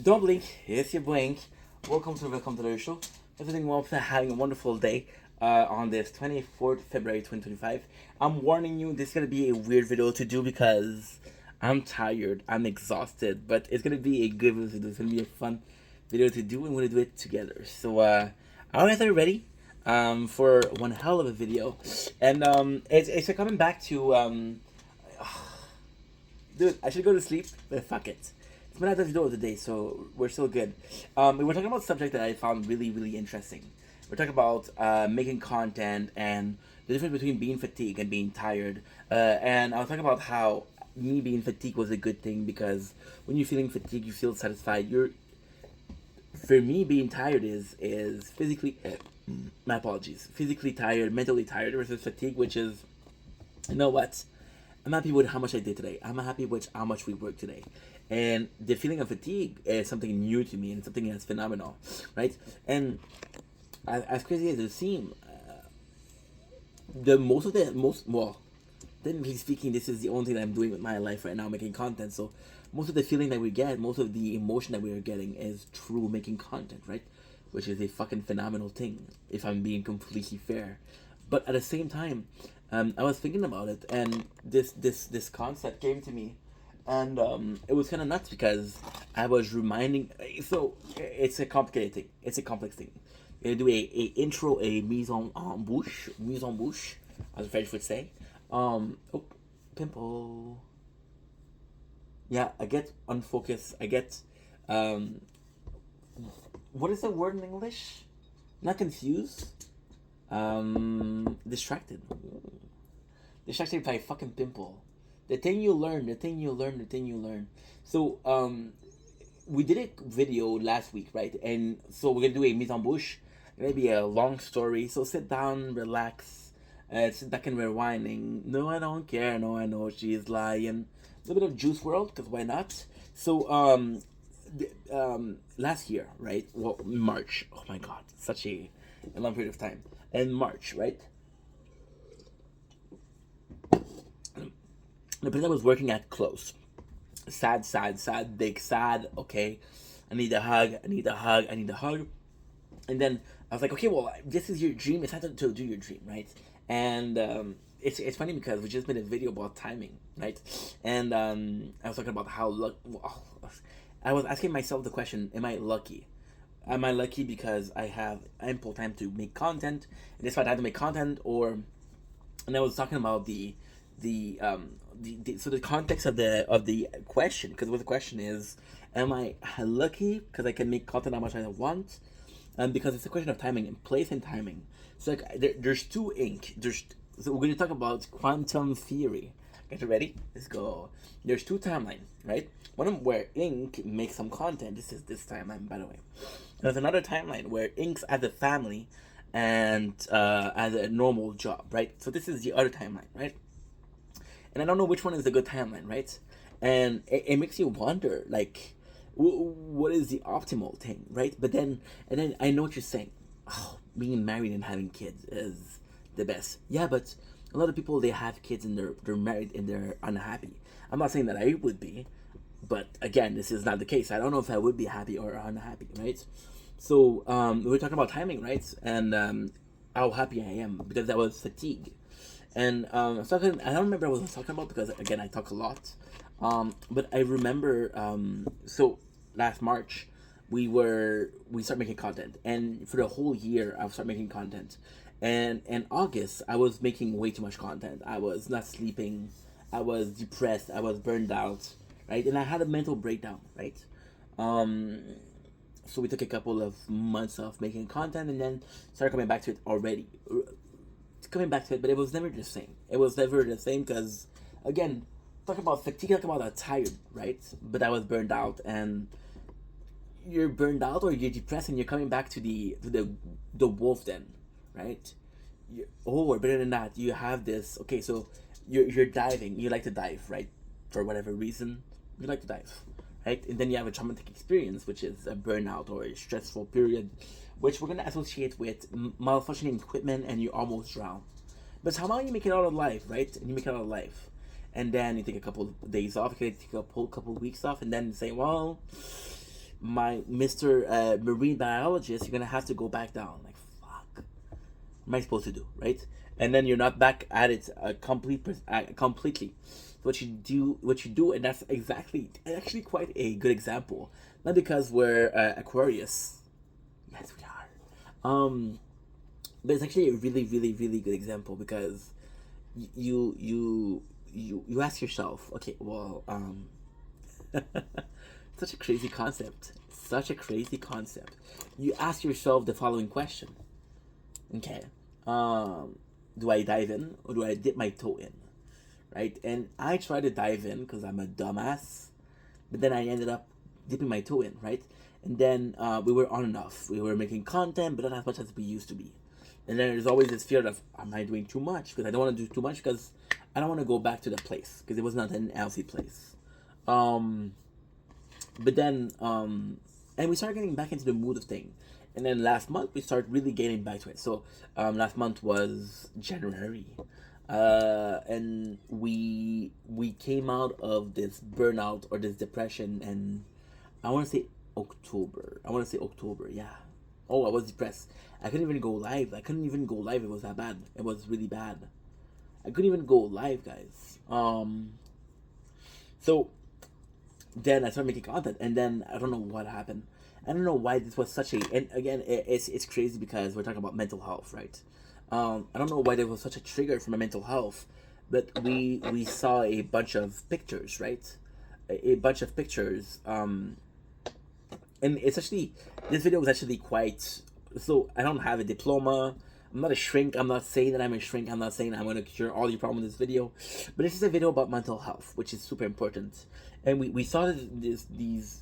Don't blink, it's your blink. Welcome to the show. Everything well, having a wonderful day on this 24th February 2025. I'm warning you, this is going to be a weird video to do because I'm tired, I'm exhausted, but it's going to be a good video to do. It's going to be a fun video to do, and we're going to do it together. So, I don't know if you're ready for one hell of a video. And it's coming back to, dude, I should go to sleep, but fuck it. It's been out of the video of the day, so we're still good. We're talking about a subject that I found really, really interesting. We're talking about making content and the difference between being fatigued and being tired. And I was talking about how me being fatigued was a good thing because when you're feeling fatigued, you feel satisfied. For me, being tired is physically, my apologies, physically tired, mentally tired versus fatigue, which is, you know what? I'm happy with how much I did today. I'm happy with how much we worked today. And the feeling of fatigue is something new to me and something that's phenomenal, right? And as crazy as it seems, technically speaking, this is the only thing that I'm doing with my life right now, making content. So most of the feeling that we get, most of the emotion that we are getting is through making content, right? Which is a fucking phenomenal thing, if I'm being completely fair. But at the same time, I was thinking about it, and this concept came to me, and it was kind of nuts because I was reminding. So it's a complicated thing. It's a complex thing. You're gonna do a intro, a mise en bouche, as the French would say. Oh, pimple. Yeah, I get unfocused. I get what is the word in English? Not confused. Distracted. Distracted by a fucking pimple. The thing you learn, the thing you learn, the thing you learn. So, we did a video last week, right? And so we're gonna do a mise en bouche. Maybe a long story. So sit down, relax, sit back and rewinding. No, I don't care. No, I know she's lying. A little bit of Juice World, because why not? So, last year, right? Well, March. Oh my God, such a long period of time. In March, right? The place I was working at closed. Sad, sad, sad, big sad. Okay, I need a hug. I need a hug. I need a hug. And then I was like, okay, well, this is your dream. It's time to do your dream, right? And it's funny because we just made a video about timing, right? And I was talking about how I was asking myself the question: am I lucky? Am I lucky because I have ample time to make content, and that's why I have to make content, or? And I was talking about so the context of the question, because what the question is, am I lucky because I can make content how much I want, because it's a question of timing and place and timing. So like there's two ink. So we're gonna talk about quantum theory. Get you ready? Let's go. There's two timelines, right? One of them where Ink makes some content. This is this timeline, by the way. There's another timeline where Ink's as a family and as a normal job, right? So this is the other timeline, right? And I don't know which one is the good timeline, right? And it makes you wonder, like, what is the optimal thing, right? But then, and then I know what you're saying. Oh, being married and having kids is the best. Yeah, but a lot of people, they have kids and they're married and they're unhappy. I'm not saying that I would be, but again, this is not the case. I don't know if I would be happy or unhappy, right? So we were talking about timing, right? And how happy I am because I was fatigued. And I was talking. I don't remember what I was talking about because again I talk a lot. But I remember. So last March, we started making content, and for the whole year I started making content. And in August, I was making way too much content. I was not sleeping. I was depressed. I was burned out, right? And I had a mental breakdown, right? Um, so we took a couple of months of making content, and then started coming back to it already coming back to it, but it was never the same. It was never the same because, again, talk about fatigue, talk about tired, right? But I was burned out, and you're burned out or you're depressed, and you're coming back to the wolf den, right? Or better than that, you have this. Okay, so you're diving. You like to dive, right? For whatever reason, you like to dive, right? And then you have a traumatic experience, which is a burnout or a stressful period, which we're gonna associate with malfunctioning equipment, and you almost drown. But somehow you make it out of life, right? And you make it out of life, and then you take a couple of days off. You can take a couple of weeks off, and then say, well, my Mr. Marine biologist, you're gonna have to go back down. Like, fuck, what am I supposed to do, right? And then you're not back at it completely. So what you do, and that's actually quite a good example. Not because we're Aquarius, yes we are. But it's actually a really, really, really good example because you ask yourself, okay, well, such a crazy concept. Such a crazy concept. You ask yourself the following question. Okay. Do I dive in or do I dip my toe in? Right? And I try to dive in because I'm a dumbass. But then I ended up dipping my toe in, right? And then we were on and off. We were making content, but not as much as we used to be. And then there's always this fear of, am I doing too much? Because I don't want to do too much because I don't want to go back to the place because it was not an healthy place. But then and we started getting back into the mood of thing, and then last month we started really getting back to it. So last month was January, and we came out of this burnout or this depression, and I want to say October, yeah. Oh, I was depressed. I couldn't even go live. It was that bad. It was really bad. I couldn't even go live, guys. So then I started making content, and then I don't know what happened. I don't know why this was such a. And again, it's crazy because we're talking about mental health, right? I don't know why there was such a trigger for my mental health, but we saw a bunch of pictures, right? A bunch of pictures. And it's actually, this video was actually quite. So I don't have a diploma. I'm not a shrink. I'm not saying that I'm a shrink. I'm not saying I'm going to cure all your problems in this video. But this is a video about mental health, which is super important. And we saw these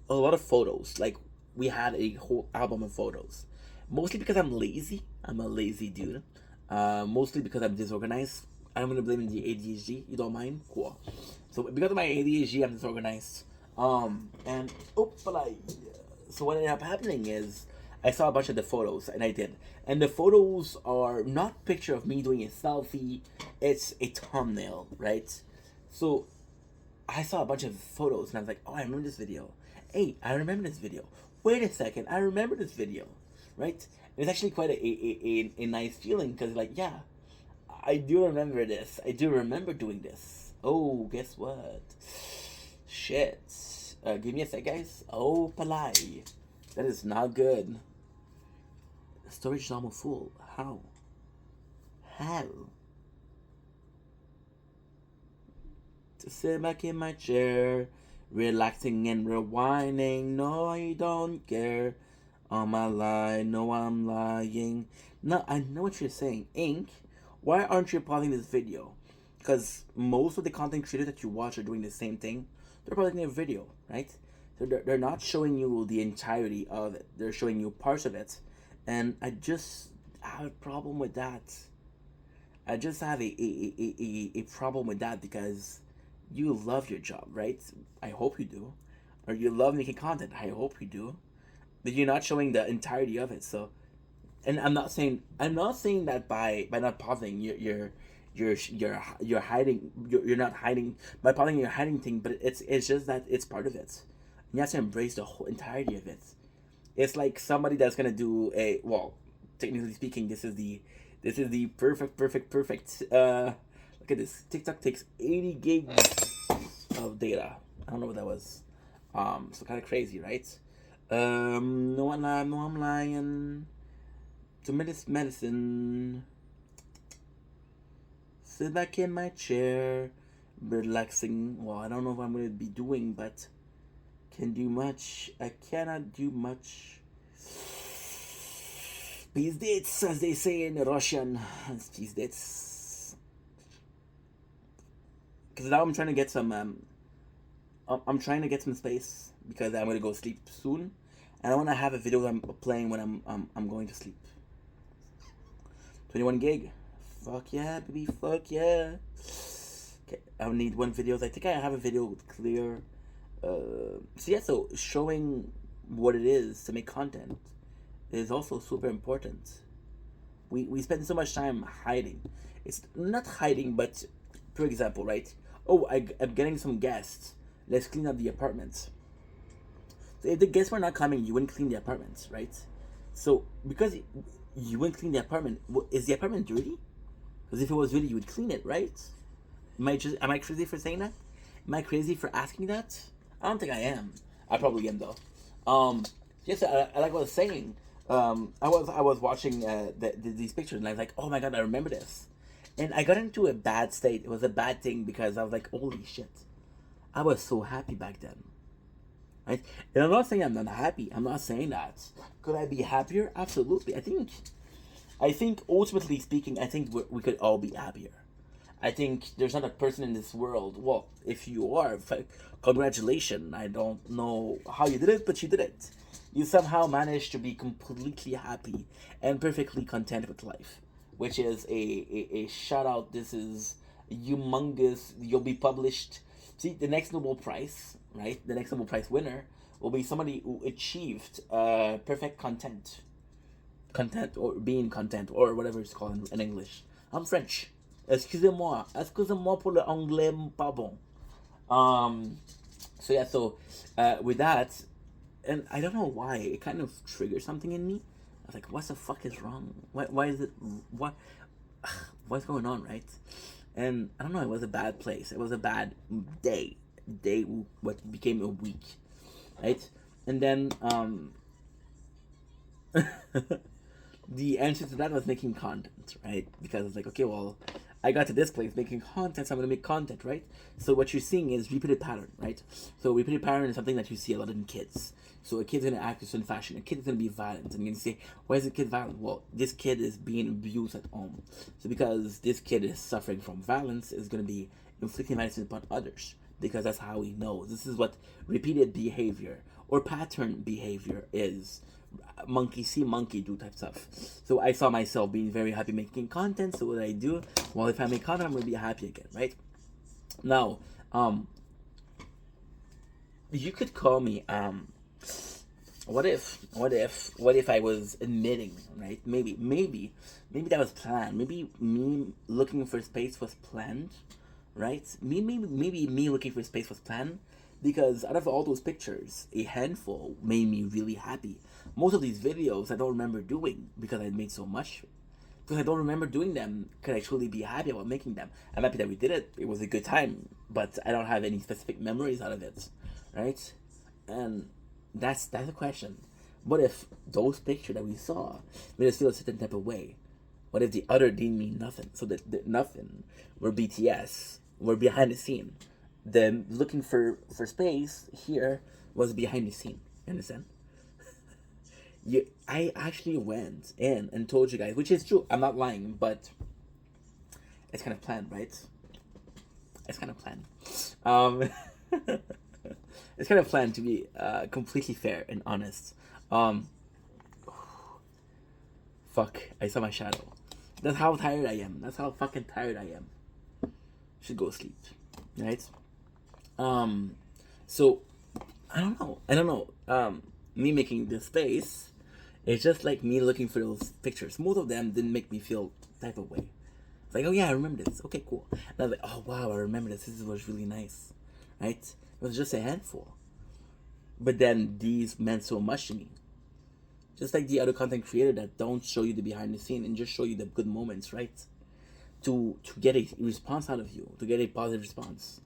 a lot of photos. Like, we had a whole album of photos. Mostly because I'm lazy. I'm a lazy dude. Mostly because I'm disorganized. I'm going to blame the ADHD. You don't mind? Cool. So because of my ADHD, I'm disorganized. And so what ended up happening is I saw a bunch of the photos, and I did. And the photos are not picture of me doing a selfie. It's a thumbnail, right? So I saw a bunch of photos, and I was like, oh, I remember this video. Hey, I remember this video. Wait a second, I remember this video, right? And it's actually quite a nice feeling because, like, yeah, I do remember this. I do remember doing this. Oh, guess what? Shit. Give me a sec, guys. Oh, palai. That is not good. Storage is almost full. How? How? To sit back in my chair, relaxing and rewinding. No, I don't care. On my lie, no, I'm lying. No, I know what you're saying. Ink, why aren't you pausing this video? Because most of the content creators that you watch are doing the same thing. They're pausing a video, right? So they're not showing you the entirety of it. They're showing you parts of it. And I just have a problem with that. I just have a problem with that because you love your job, right? I hope you do. Or you love making content. I hope you do. But you're not showing the entirety of it. So, and I'm not saying that by not pausing you're hiding, you're not hiding by pausing, you're hiding thing, but it's just that it's part of it. You have to embrace the whole entirety of it. It's like somebody that's gonna do a, well, technically speaking, this is the perfect. Look at this. TikTok takes 80 gigs of data. I don't know what that was. So kind of crazy, right? No, I'm lying. Tremendous medicine. Sit back in my chair, relaxing. Well, I don't know what I'm gonna be doing, but can do much. I cannot do much. Пиздец, as they say in Russian. It's пиздец. Because now I'm trying to get some. I'm trying to get some space because I'm gonna go sleep soon, and I want to have a video that I'm playing when I'm going to sleep. 21 gig. Fuck yeah, baby. Fuck yeah. Okay, I need one video. I think I have a video clear. So yeah, so showing what it is to make content is also super important. We spend so much time hiding. It's not hiding, but for example, right? Oh, I'm getting some guests. Let's clean up the apartment. So if the guests were not coming, you wouldn't clean the apartment, right? So because you wouldn't clean the apartment, is the apartment dirty? Because if it was dirty, you would clean it, right? Am I crazy for saying that? Am I crazy for asking that? I don't think I am. I probably am though. Yes, I like what I was saying. I was watching these pictures and I was like, oh my god, I remember this, and I got into a bad state. It was a bad thing because I was like, holy shit, I was so happy back then, right? And I'm not saying I'm not happy. I'm not saying that. Could I be happier? Absolutely. I think ultimately speaking, I think we could all be happier. I think there's not a person in this world. Well, if you are, congratulations. I don't know how you did it, but you did it. You somehow managed to be completely happy and perfectly content with life, which is a shout out. This is humongous. You'll be published. See, the next Nobel Prize, right? The next Nobel Prize winner will be somebody who achieved perfect content or being content or whatever it's called in English. I'm French. Excusez-moi pour le anglais pas bon. So yeah, with that, and I don't know why it kind of triggered something in me. I was like, what the fuck is wrong? Why is it what what's going on, right? And I don't know, it was a bad place. It was a bad day. What became a week, right? And then the answer to that was making content, right? Because it's like, okay, well, I got to this place making content, so I'm gonna make content, right? So what you're seeing is repeated pattern, right? So repeated pattern is something that you see a lot in kids. So a kid's gonna act in certain fashion. A kid's gonna be violent, and you're gonna say, "Why is the kid violent?" Well, this kid is being abused at home. So because this kid is suffering from violence, is gonna be inflicting violence upon others because that's how he knows. This is what repeated behavior or pattern behavior is. Monkey see, monkey do type stuff. So I saw myself being very happy making content. So what I do? Well, if I make content, I'm gonna be happy again, right? Now, you could call me what if I was admitting, right? Maybe that was planned. Maybe me looking for space was planned, right? Maybe me looking for space was planned because out of all those pictures, a handful made me really happy. Most of these videos I don't remember doing because I made so much. Because I don't remember doing them, could I truly be happy about making them? I'm happy that we did it. It was a good time, but I don't have any specific memories out of it, right? And that's the question. What if those pictures that we saw made us feel a certain type of way? What if the other didn't mean nothing? So that nothing were BTS, were behind the scene. Then looking for space here was behind the scene. You understand? I actually went in and told you guys, which is true. I'm not lying, but it's kind of planned, right? It's kind of planned. It's kind of planned to be completely fair and honest. Fuck, I saw my shadow. That's how tired I am. That's how fucking tired I am. Should go sleep, right? So I don't know. Me making this space, it's just like me looking for those pictures. Most of them didn't make me feel type of way. It's like, oh yeah, I remember this. Okay, cool. And I was like, oh wow, I remember this. This was really nice, right? It was just a handful, but then these meant so much to me. Just like the other content creator that don't show you the behind the scene and just show you the good moments, right? To get a response out of you, to get a positive response.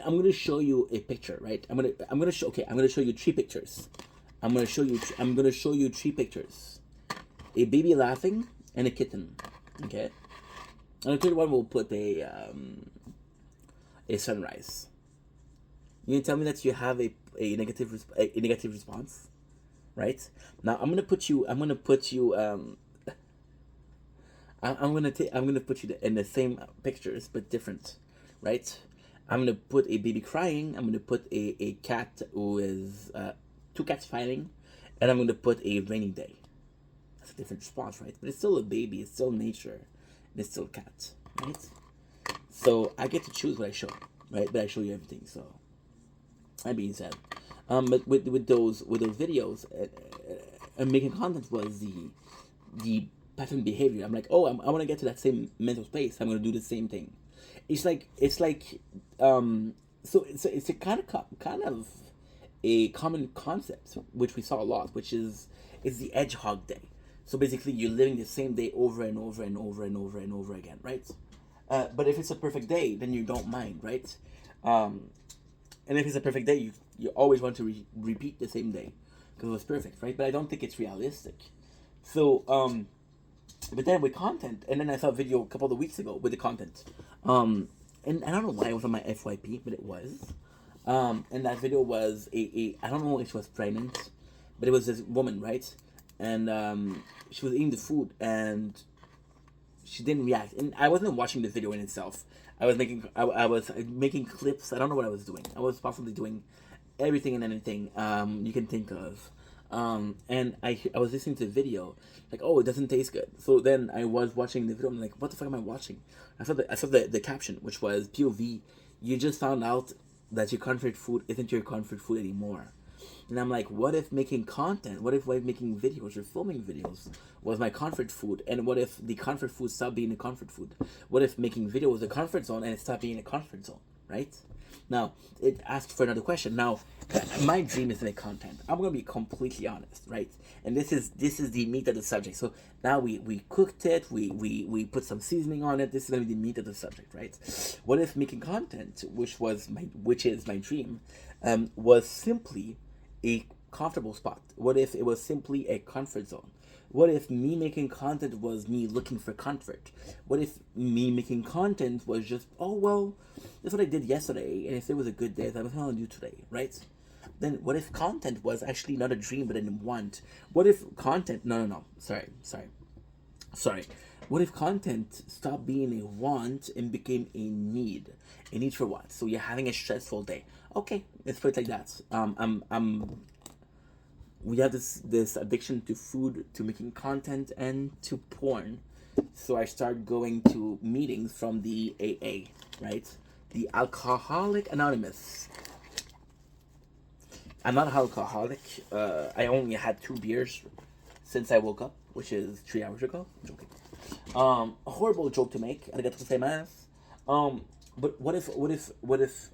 I'm gonna show you a picture, right? I'm gonna show you 3 pictures. I'm gonna show you 3 pictures. A baby laughing and a kitten. Okay. And the third one will put a sunrise. You can tell me that you have a negative response, right? Now I'm gonna put you I'm gonna put you in the same pictures but different, right? I'm gonna put a baby crying. I'm gonna put a cat who is 2 cats fighting, and I'm gonna put a rainy day. That's a different response, right? But it's still a baby. It's still nature. And it's still a cat, right? So I get to choose what I show, right? But I show you everything. So that being said, but with those videos, making content was the pattern behavior. I'm like, oh, I want to get to that same mental space. I'm gonna do the same thing. It's like so it's a kind of a common concept which we saw a lot, which is the hedgehog day. So basically, you're living the same day over and over and over and over and over again, right? But if it's a perfect day, then you don't mind, right? Um, and if it's a perfect day, you always want to repeat the same day because it was perfect, right? But I don't think it's realistic. So, but then with content, and then I saw a video a couple of weeks ago with the content, and I don't know why it was on my FYP, but it was. And that video was a I don't know if she was pregnant, but it was this woman, right? And she was eating the food and she didn't react. And I wasn't watching the video in itself. I was making clips. I don't know what I was doing. I was possibly doing everything and anything you can think of. And I was listening to the video, like, oh, it doesn't taste good. So then I was watching the video. I'm like, what the fuck am I watching? I saw the caption, which was POV. You just found out that your comfort food isn't your comfort food anymore. And I'm like, what if making content, what if like making videos or filming videos was my comfort food? And what if the comfort food stopped being a comfort food? What if making videos was a comfort zone and it stopped being a comfort zone, right? Now, it asked for another question. Now, my dream is to make content. I'm gonna be completely honest, right? And this is the meat of the subject. So now we cooked it, we put some seasoning on it. This is gonna be the meat of the subject, right? What if making content, which is my dream, was simply a comfortable spot? What if it was simply a comfort zone? What if me making content was me looking for comfort? What if me making content was just, oh, well, that's what I did yesterday, and if it was a good day, that's what I'm gonna do today, right? Then what if content was actually not a dream, but a want? What if content, no, sorry. What if content stopped being a want and became a need? A need for what? So you're having a stressful day. Okay, let's put it like that. We have this addiction to food, to making content, and to porn. So I start going to meetings from the AA, right? The Alcoholic Anonymous. I'm not an alcoholic. I only had 2 beers since I woke up, which is 3 hours ago. Joking. A horrible joke to make. Arigato gozaimasu. But what if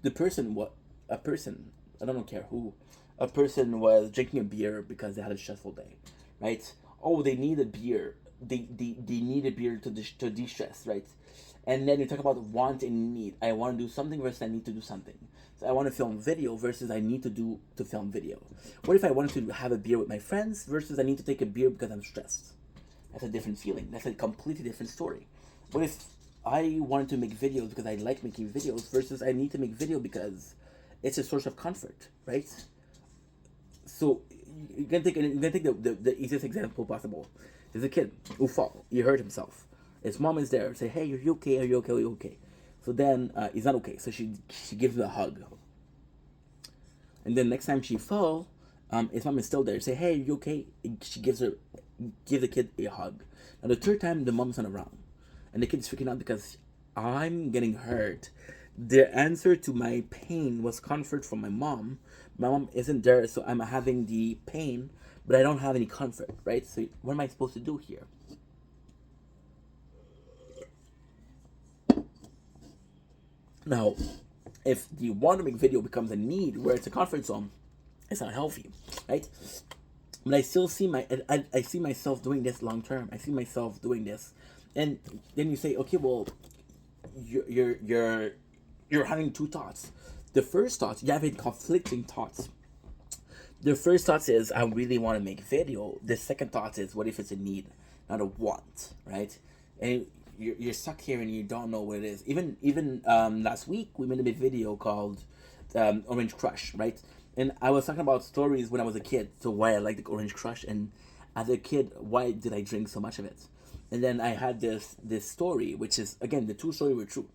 the person, what a person, I don't care who, a person was drinking a beer because they had a stressful day, right? Oh, they need a beer. They need a beer to de-stress, right? And then you talk about want and need. I want to do something versus I need to do something. So I want to film video versus I need to film video. What if I wanted to have a beer with my friends versus I need to take a beer because I'm stressed? That's a different feeling. That's a completely different story. What if I wanted to make videos because I like making videos versus I need to make video because it's a source of comfort, right? So you can take the easiest example possible. There's a kid who fall. He hurt himself. His mom is there. Say, hey, are you okay? Are you okay? Are you okay? So then he's not okay. So she gives him a hug. And then next time she fall, his mom is still there. Say, hey, are you okay? She gives the kid a hug. Now the third time the mom's not around, and the kid's freaking out because I'm getting hurt. The answer to my pain was comfort from my mom. My mom isn't there, so I'm having the pain, but I don't have any comfort, right? So what am I supposed to do here? Now, if the want to make video becomes a need where it's a comfort zone, it's not healthy, right? But I still see I see myself doing this long term. I see myself doing this, and then you say, okay, well, you're having 2 thoughts. The first thought, you're having conflicting thoughts. The first thought is, I really want to make video. The second thought is, what if it's a need, not a want, right? And you're stuck here and you don't know what it is. Even last week, we made a video called Orange Crush, right? And I was talking about stories when I was a kid, so why I like the Orange Crush, and as a kid, why did I drink so much of it? And then I had this story, which is, again, the 2 stories were true.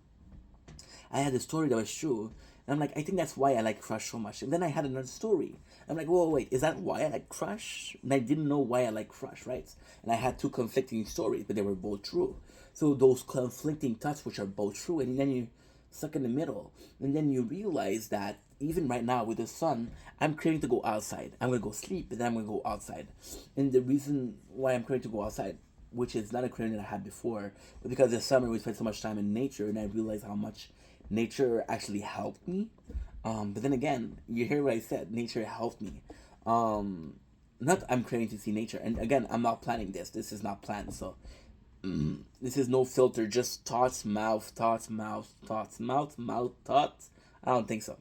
I had a story that was true. And I'm like, I think that's why I like Crush so much. And then I had another story. I'm like, whoa, wait, is that why I like Crush? And I didn't know why I like Crush, right? And I had 2 conflicting stories, but they were both true. So those conflicting thoughts, which are both true, and then you stuck in the middle. And then you realize that even right now with the sun, I'm craving to go outside. I'm going to go sleep, and then I'm going to go outside. And the reason why I'm craving to go outside, which is not a craving that I had before, but because this summer we spent so much time in nature, and I realized how much nature actually helped me. But then again, you hear what I said. Nature helped me. Um, Not I'm craving to see nature. And again, I'm not planning this. This is not planned. So this is no filter. Just thoughts, mouth, thoughts, mouth, thoughts, mouth, thoughts. I don't think so.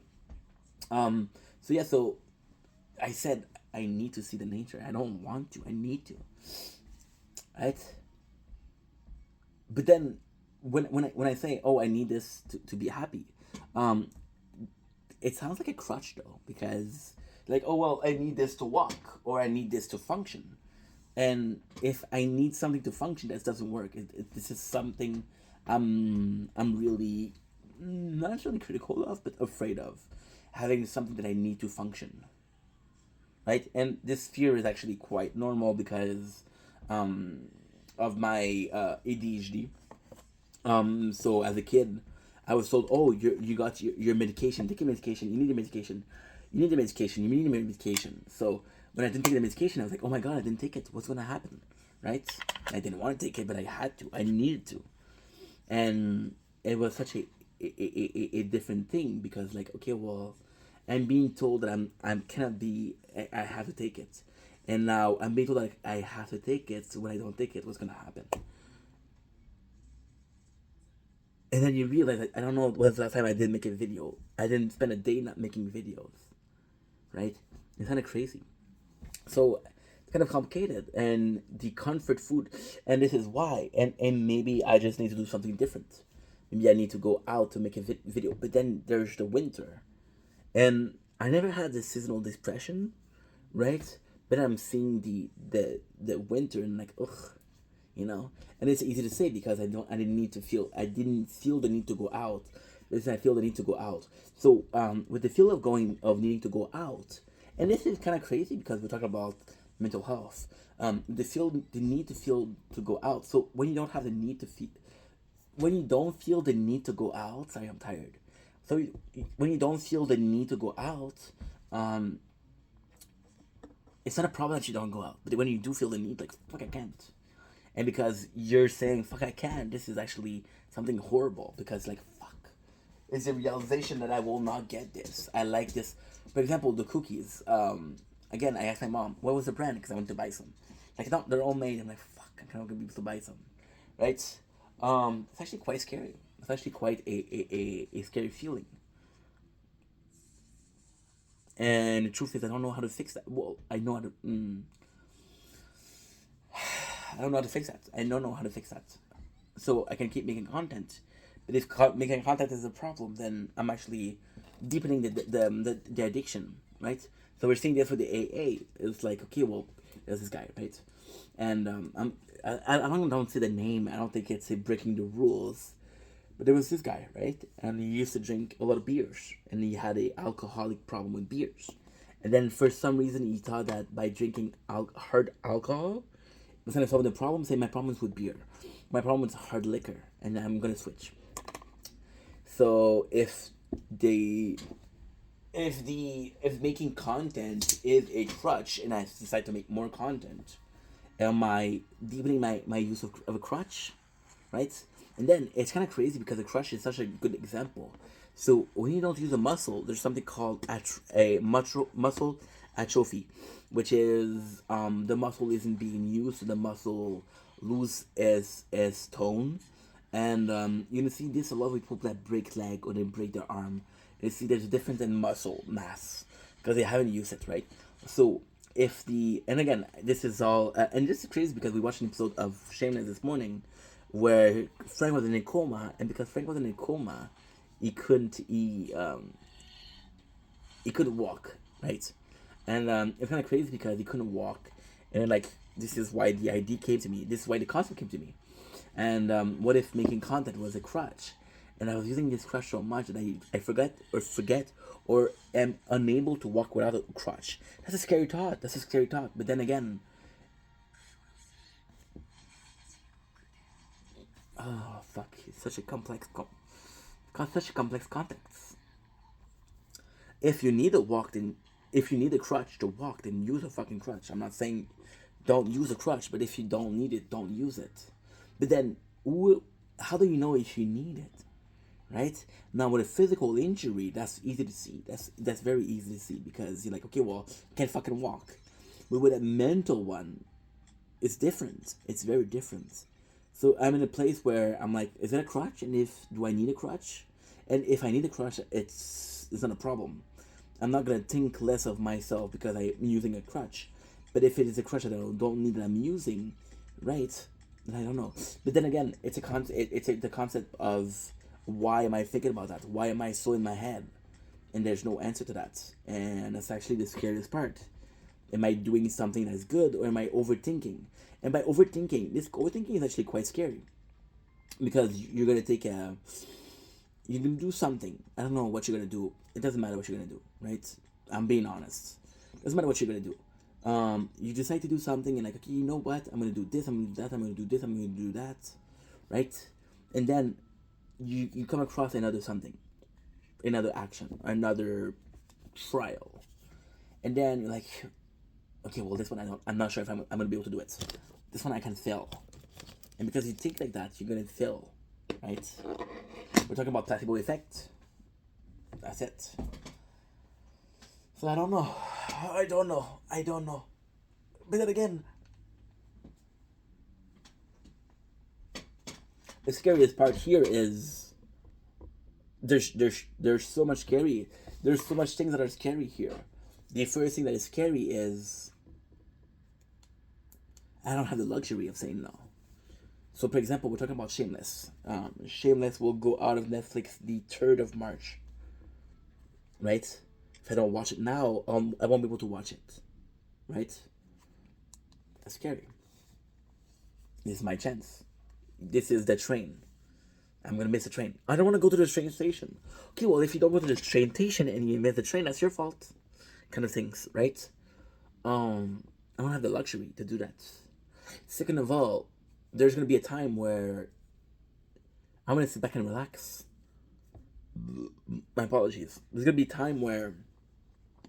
Um. So yeah. So I said I need to see the nature. I don't want to. I need to. Right. But then when I say, oh, I need this to be happy, um it sounds like a crutch though, because like, oh well, I need this to walk, or I need this to function. And if I need something to function, that doesn't work. This is something I'm really not necessarily critical of, but afraid of, having something that I need to function, right? And this fear is actually quite normal because um, of my ADHD. So as a kid, I was told, "Oh, you got your medication. Take your medication. You need your medication. You need your medication. You need your medication." So when I didn't take the medication, I was like, "Oh my god, I didn't take it. What's gonna happen?" Right? I didn't want to take it, but I had to. I needed to, and it was such a different thing, because like, okay, well, I'm being told that I cannot be. I have to take it, and now I'm being told that I have to take it. So when I don't take it, what's gonna happen? And then you realize, like, I don't know when's the last time I did make a video. I didn't spend a day not making videos, right? It's kind of crazy. So it's kind of complicated, and the comfort food, and this is why. And maybe I just need to do something different. Maybe I need to go out to make a video. But then there's the winter, and I never had this seasonal depression, right? But I'm seeing the winter, and like, ugh, and it's easy to say because I didn't feel the need to go out. This I feel the need to go out. So with the feel of needing to go out, and this is kind of crazy because we're talking about mental health. The need to feel to go out. So when you don't have the need to feel, when you don't feel the need to go out, sorry, I'm tired. So when you don't feel the need to go out, um, it's not a problem that you don't go out. But when you do feel the need, like, fuck, I can't. And because you're saying, fuck, I can't, this is actually something horrible, because like, fuck, it's a realization that I will not get this. I like this. For example, the cookies. Again, I asked my mom, what was the brand? Because I went to buy some. Like, no, they're all made. I'm like, fuck, I'm kind of gonna be able to buy some, right? It's actually quite scary. It's actually quite a scary feeling. And the truth is, I don't know how to fix that. Well, I know how to. I don't know how to fix that. I don't know how to fix that. So I can keep making content. But if making content is a problem, then I'm actually deepening the addiction, right? So we're seeing this with the AA. It's like, okay, well, there's this guy, right? And don't say the name. I don't think it's a breaking the rules. But there was this guy, right? And he used to drink a lot of beers, and he had a alcoholic problem with beers. And then for some reason, he thought that by drinking hard alcohol, instead of solving the problem, say my problem is with beer, my problem is hard liquor, and I'm gonna switch. So the if making content is a crutch, and I decide to make more content, am I deepening my use of a crutch, right? And then it's kind of crazy because a crutch is such a good example. So when you don't use a muscle, there's something called muscle atrophy, which is the muscle isn't being used, so the muscle lose its tone. And you can see this a lot with people that break leg or they break their arm. You see there's a difference in muscle mass because they haven't used it, right? So if the and again this is all and this is crazy because we watched an episode of Shameless this morning where Frank was in a coma, and because Frank was in a coma, he couldn't walk, right? And it's kind of crazy because he couldn't walk, and like this is why the idea came to me. This is why the concept came to me. And what if making content was a crutch? And I was using this crutch so much that I forget or am unable to walk without a crutch. That's a scary thought. That's a scary thought. But then again, oh fuck, it's such a such a complex context. If you need a walk, then if you need a crutch to walk, then use a fucking crutch. I'm not saying don't use a crutch, but if you don't need it, don't use it. But then, how do you know if you need it, right? Now with a physical injury, that's easy to see. That's very easy to see because you're like, okay, well, I can't fucking walk. But with a mental one, it's different. It's very different. So I'm in a place where I'm like, is it a crutch? And if do I need a crutch? And if I need a crutch, it's not a problem. I'm not gonna think less of myself because I'm using a crutch. But if it is a crutch that I don't need that I'm using, right? Then I don't know. But then again, the concept of why am I thinking about that? Why am I so in my head? And there's no answer to that. And that's actually the scariest part. Am I doing something that's good or am I overthinking? And by overthinking, this overthinking is actually quite scary because you're gonna take a, you're gonna do something. I don't know what you're gonna do. It doesn't matter what you're gonna do, right? I'm being honest. It doesn't matter what you're gonna do. You decide to do something and like, okay, you know what? I'm gonna do this. I'm gonna do that. I'm gonna do this. I'm gonna do that, right? And then you come across another something, another action, another trial, and then you're like, okay, well, this one I'm not sure if I'm gonna be able to do it. This one I can fail, and because you think like that, you're gonna fail, right? We're talking about placebo effect. That's it. So I don't know. I don't know. I don't know. But then again, the scariest part here is there's so much scary. There's so much things that are scary here. The first thing that is scary is I don't have the luxury of saying no. So, for example, we're talking about Shameless. Shameless will go out of Netflix the 3rd of March. Right? If I don't watch it now, I won't be able to watch it. Right? That's scary. This is my chance. This is the train. I'm gonna miss the train. I don't want to go to the train station. Okay, well, if you don't go to the train station and you miss the train, that's your fault. Kind of things, right? I don't have the luxury to do that. Second of all, there's gonna be a time where I'm gonna sit back and relax. My apologies. There's gonna be a time where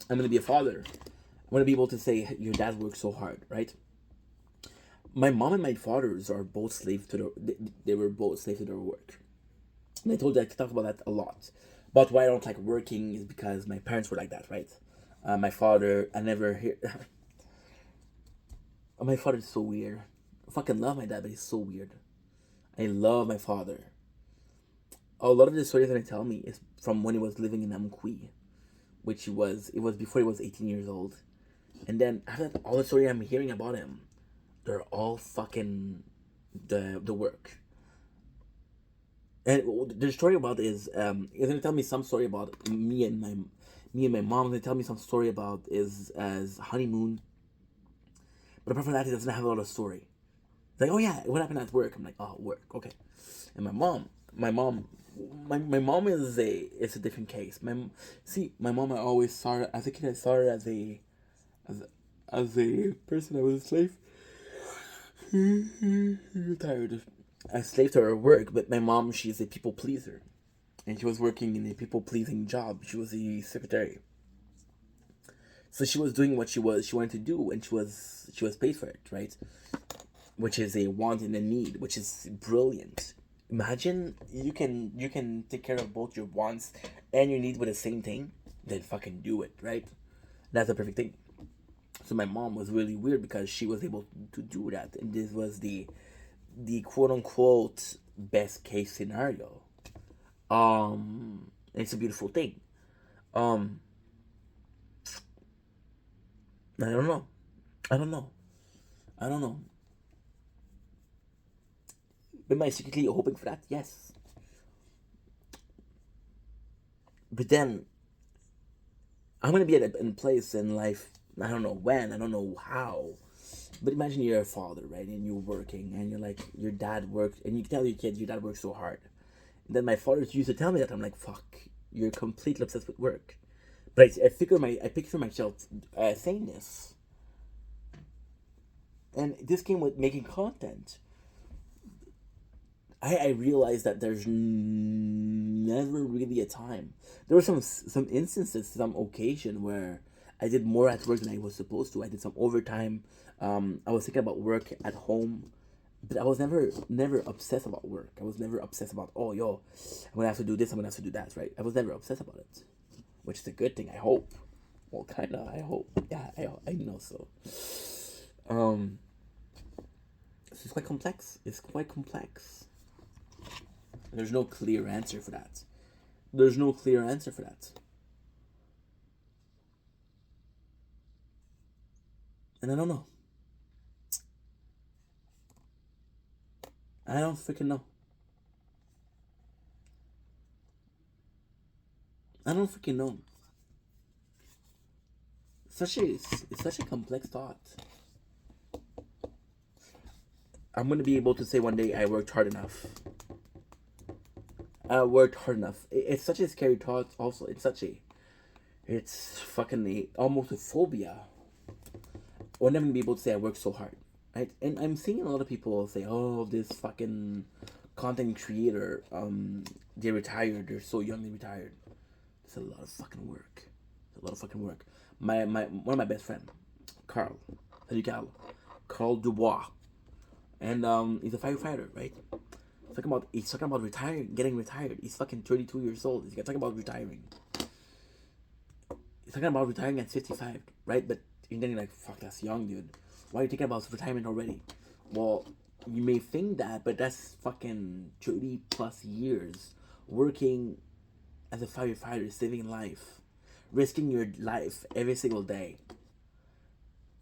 I'm gonna be a father. I'm gonna be able to say, "Your dad worked so hard," right? My mom and my fathers are both slaves to they were both slaves to their work. And I told you I could talk about that a lot. But why I don't like working is because my parents were like that, right? My father, I never hear. My father is so weird. I fucking love my dad, but he's so weird. I love my father. A lot of the stories that he tell me is from when he was living in Amqui, which it was before he was 18 years old. And then after that, all the story I'm hearing about him, they're all fucking the work. And the story about he's gonna tell me some story about me and my mom. They tell me some story about is as honeymoon. But apart from that, he doesn't have a lot of story. It's like, oh yeah, what happened at work? I'm like, oh, work, okay. And my mom is it's a different case. My mom, I always saw her as a kid. I saw her as a person that was a slave. Tired. A slave to her work, but my mom, she's a people pleaser, and she was working in a people pleasing job. She was a secretary, so she was doing what she wanted to do, and she was paid for it, right? Which is a want and a need, which is brilliant. Imagine you can take care of both your wants and your need with the same thing, then fucking do it, right? That's the perfect thing. So my mom was really weird because she was able to do that, and this was the quote unquote best case scenario. It's a beautiful thing. Um, I don't know. I don't know. I don't know. Am I secretly hoping for that? Yes. But then I'm gonna be in a place in life. I don't know when. I don't know how. But imagine you're a father, right? And you're working, and you're like, your dad worked, and you tell your kids your dad worked so hard. And then my father used to tell me that I'm like, fuck, you're completely obsessed with work. But I picture myself saying this, and this came with making content. I realized that there's never really a time. There were some instances, some occasion where I did more at work than I was supposed to. I did some overtime. I was thinking about work at home. But I was never obsessed about work. I was never obsessed about, oh yo, I'm gonna have to do this, I'm gonna have to do that, right? I was never obsessed about it, which is a good thing. I hope. Well, kinda. I hope. Yeah, I know so. Um, it's quite complex. It's quite complex. There's no clear answer for that. There's no clear answer for that. And I don't know. I don't freaking know. I don't freaking know. It's such a complex thought. I'm gonna be able to say one day I worked hard enough. I worked hard enough. It's such a scary thought. Also, it's fucking almost a phobia. We're never gonna be able to say I worked so hard, right? And I'm seeing a lot of people say, "Oh, this fucking content creator, they retired. They're so young, they retired." It's a lot of fucking work. It's a lot of fucking work. My one of my best friend, Carl, salut Carl, Carl Dubois, and he's a firefighter, right? He's talking about retiring, getting retired. He's fucking 32 years old. He's talking about retiring. He's talking about retiring at 55, right? But you're thinking like, fuck, that's young, dude. Why are you thinking about retirement already? Well, you may think that, but that's fucking 30 plus years working as a firefighter, saving life, risking your life every single day.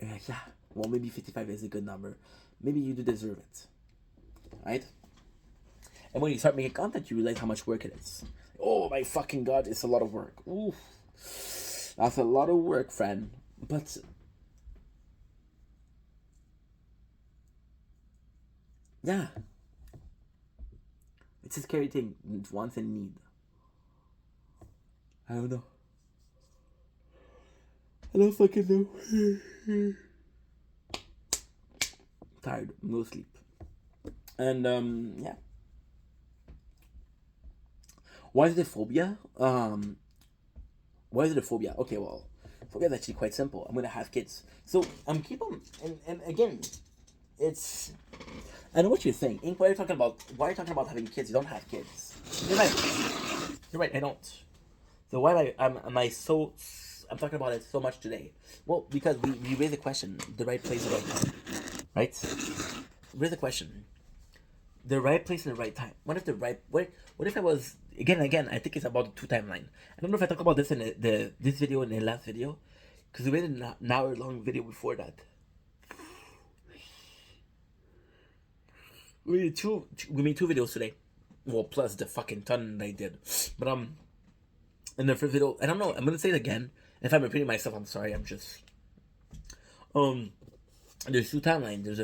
Yeah, well, maybe 55 is a good number. Maybe you do deserve it, right? And when you start making content, you realize how much work it is. Oh my fucking god, it's a lot of work. Ooh, that's a lot of work, friend. But yeah, it's a scary thing. It's wants and need. I don't know. I don't fucking know. Tired, no sleep, and yeah. Why is it a phobia? Why is it a phobia? Okay, well, phobia is actually quite simple. I'm gonna have kids, so I'm keep them. And again, it's. I know what you're saying. Ink, why are you talking about? Why are you talking about having kids? You don't have kids. You're right. You're right. I don't. So why am I so? I'm talking about it so much today. Well, because we raise a question, the right place, the right time, right? Raise a question, the right place and the right time. What if the right what if I was again and again? I think it's about the two timeline. I don't know if I talked about this in this video and the last video, because we made an hour long video before that. We made two videos today. Well, plus the fucking ton I did. But in the first video, I don't know. I'm gonna say it again. If I'm repeating myself, I'm sorry. I'm just there's two timelines. There's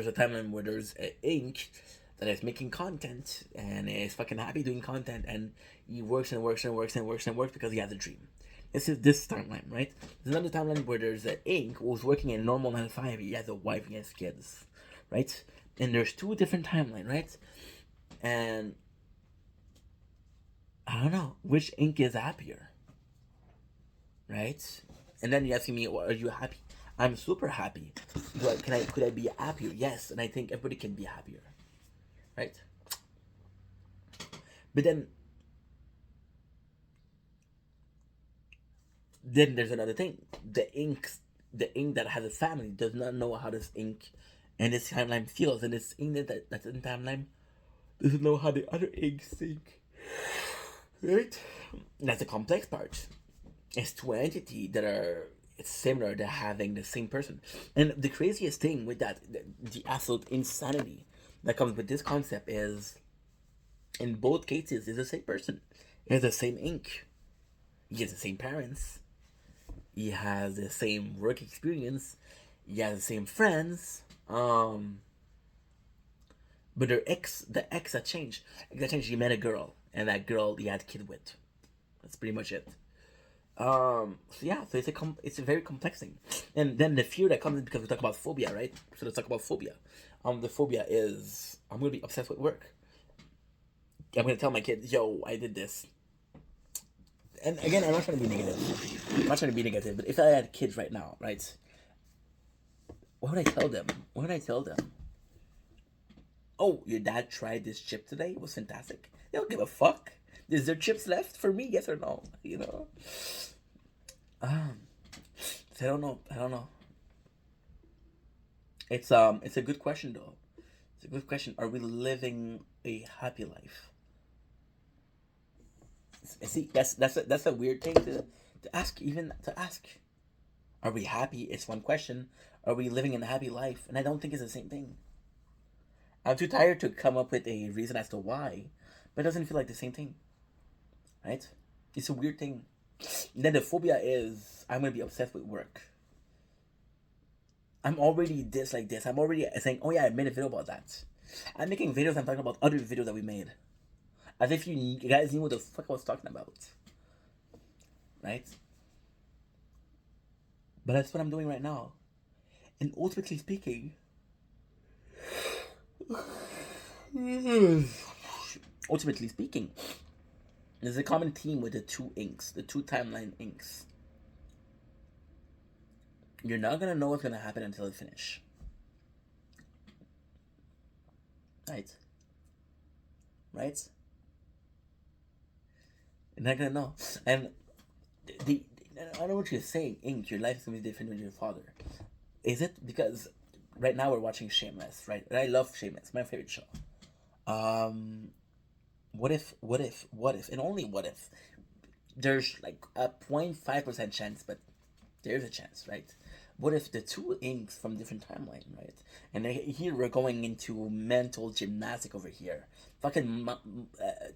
a timeline where there's Ink that is making content and is fucking happy doing content, and he works and works and works and works and works because he has a dream. This is this timeline, right? There's another timeline where there's an Ink who's working in a normal 9 to 5. He has a wife, he has kids, right? And there's two different timelines, right? And I don't know which Ink is happier, right? And then you're asking me, well, are you happy? I'm super happy. Could I be happier? Yes, and I think everybody can be happier, right? But then there's another thing. The ink that has a family does not know how this ink and this timeline feels, and this ink that's in timeline doesn't know how the other inks think, right? That's the complex part. It's two entities that are similar to having the same person. And the craziest thing with that, the absolute insanity that comes with this concept is, in both cases, it's the same person. It's the same ink. He has the same parents. He has the same work experience. He has the same friends. But the ex that changed. He met a girl, and that girl he had a kid with. That's pretty much it. So yeah, so it's a very complex thing, and then the fear that comes in because we talk about phobia, right? So let's talk about phobia. The phobia is I'm gonna be obsessed with work. I'm gonna tell my kids, yo, I did this. And again, I'm not trying to be negative. I'm not trying to be negative, but if I had kids right now, right? What would I tell them? What would I tell them? Oh, your dad tried this chip today. It was fantastic. They don't give a fuck. Is there chips left for me? Yes or no? You know. Um, so I don't know. I don't know. It's a good question though. It's a good question. Are we living a happy life? See, that's a weird thing to ask. Even to ask. Are we happy? It's one question. Are we living a happy life? And I don't think it's the same thing. I'm too tired to come up with a reason as to why, but it doesn't feel like the same thing, right? It's a weird thing. And then the phobia is I'm gonna be obsessed with work. I'm already this like this. I'm already saying, oh yeah, I made a video about that. I'm making videos. I'm talking about other videos that we made, as if you guys knew what the fuck I was talking about, right? But that's what I'm doing right now. And ultimately speaking, ultimately speaking, there's a common theme with the two inks, the two timeline inks. You're not gonna know what's gonna happen until you finish. Right? Right? You're not gonna know. And the I know what you're saying, Ink, your life is gonna be different with your father. Is it because right now we're watching Shameless, right? And I love Shameless, my favorite show. Um what if, and only what if, there's like a 0.5% chance, but there's a chance, right? What if the two inks from different timeline, right? And here we're going into mental gymnastic over here, fucking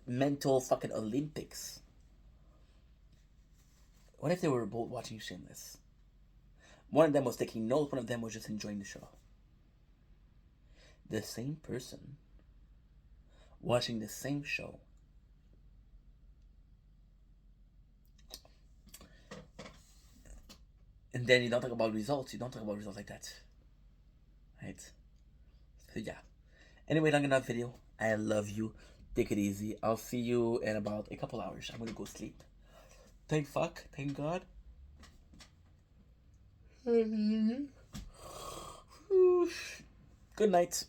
mental fucking Olympics. What if they were both watching Shameless? One of them was taking notes, one of them was just enjoying the show. The same person watching the same show. And then you don't talk about results. You don't talk about results like that. Right? So yeah. Anyway, long enough video. I love you. Take it easy. I'll see you in about a couple hours. I'm gonna go sleep. Thank fuck. Thank God. Good night.